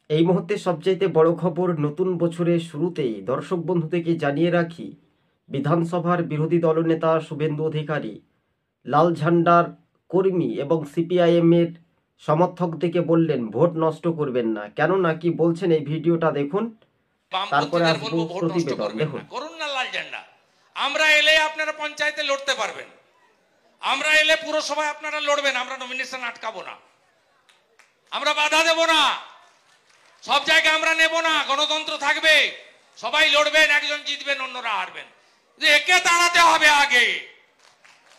এই মুহূর্তে সবচাইতে বড় খবর, নতুন বছরের শুরুতেই দর্শক বন্ধুদেরকে জানিয়ে রাখি, বিধানসভার বিরোধী দলনেতা শুভেন্দু অধিকারী লাল ঝান্ডার কর্মী এবং সিপিআইএমের সমর্থকদেরকে বললেন ভোট নষ্ট করবেন না। কেননা কি বলছেন এই ভিডিওটা দেখুন, তারপরে আসবো প্রতিবেদন। দেখুন, করুন না লাল ঝান্ডা। আমরা এলে আপনারা পঞ্চায়েতে লড়তে পারবেন, আমরা এলে পুরসভায় আপনারা লড়বেন, আমরা নমিনেশন আটকাবো না, আমরা বাধা দেব না, সব জায়গায় আমরা নেব না, গণতন্ত্র থাকবে, সবাই লড়বেন, একজন জিতবেন অন্যরা হারবেন। একে তাড়াতে হবে, আগে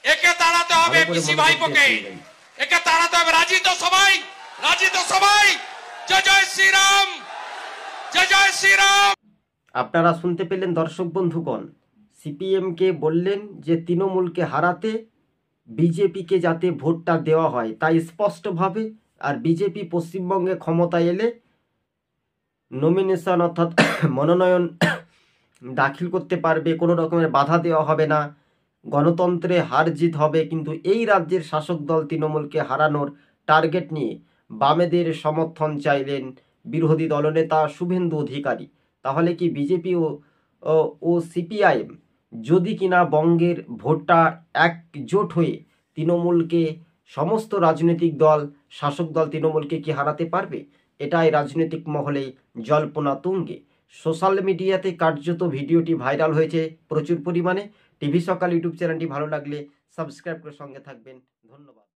একে তাড়াতে হবে, পিসি ভাইপোকে একে তাড়াতে হবে। রাজি তো সবাই? রাজি তো সবাই? জয় জয় শ্রীরাম, জয় জয় শ্রীরাম। আপনারা শুনতে পেলেন দর্শক বন্ধুগণ, সিপিএমকে বললেন যে তৃণমূলকে হারাতে বিজেপিকে যাতে ভোটটা দেওয়া হয় তাই স্পষ্টভাবে, আর বিজেপি পশ্চিমবঙ্গে ক্ষমতায় এলে নমিনেশন অর্থাৎ মনোনয়ন দাখিল করতে পারবে, কোনো রকমের বাধা দেওয়া হবে না, গণতন্ত্রে হার জিত হবে। কিন্তু এই রাজ্যের শাসক দল তৃণমূলকে হারানোর টার্গেট নিয়ে বামেদের সমর্থন চাইলেন বিরোধী দলনেতা শুভেন্দু অধিকারী। তাহলে কি বিজেপি ও সিপিআইএম যদি কিনা বঙ্গের ভোটটা একজোট হয়ে তৃণমূলকে, সমস্ত রাজনৈতিক দল, শাসক দল তৃণমূলকে কি হারাতে পারবে? এটাই রাজনৈতিক মহলে জল্পনা তুঙ্গে। সোশ্যাল মিডিয়াতে কার্যত ভিডিওটি ভাইরাল হয়েছে প্রচুর পরিমাণে। টিভি সকাল ইউটিউব চ্যানেলটি ভালো লাগলে সাবস্ক্রাইব করে সঙ্গে থাকবেন। ধন্যবাদ।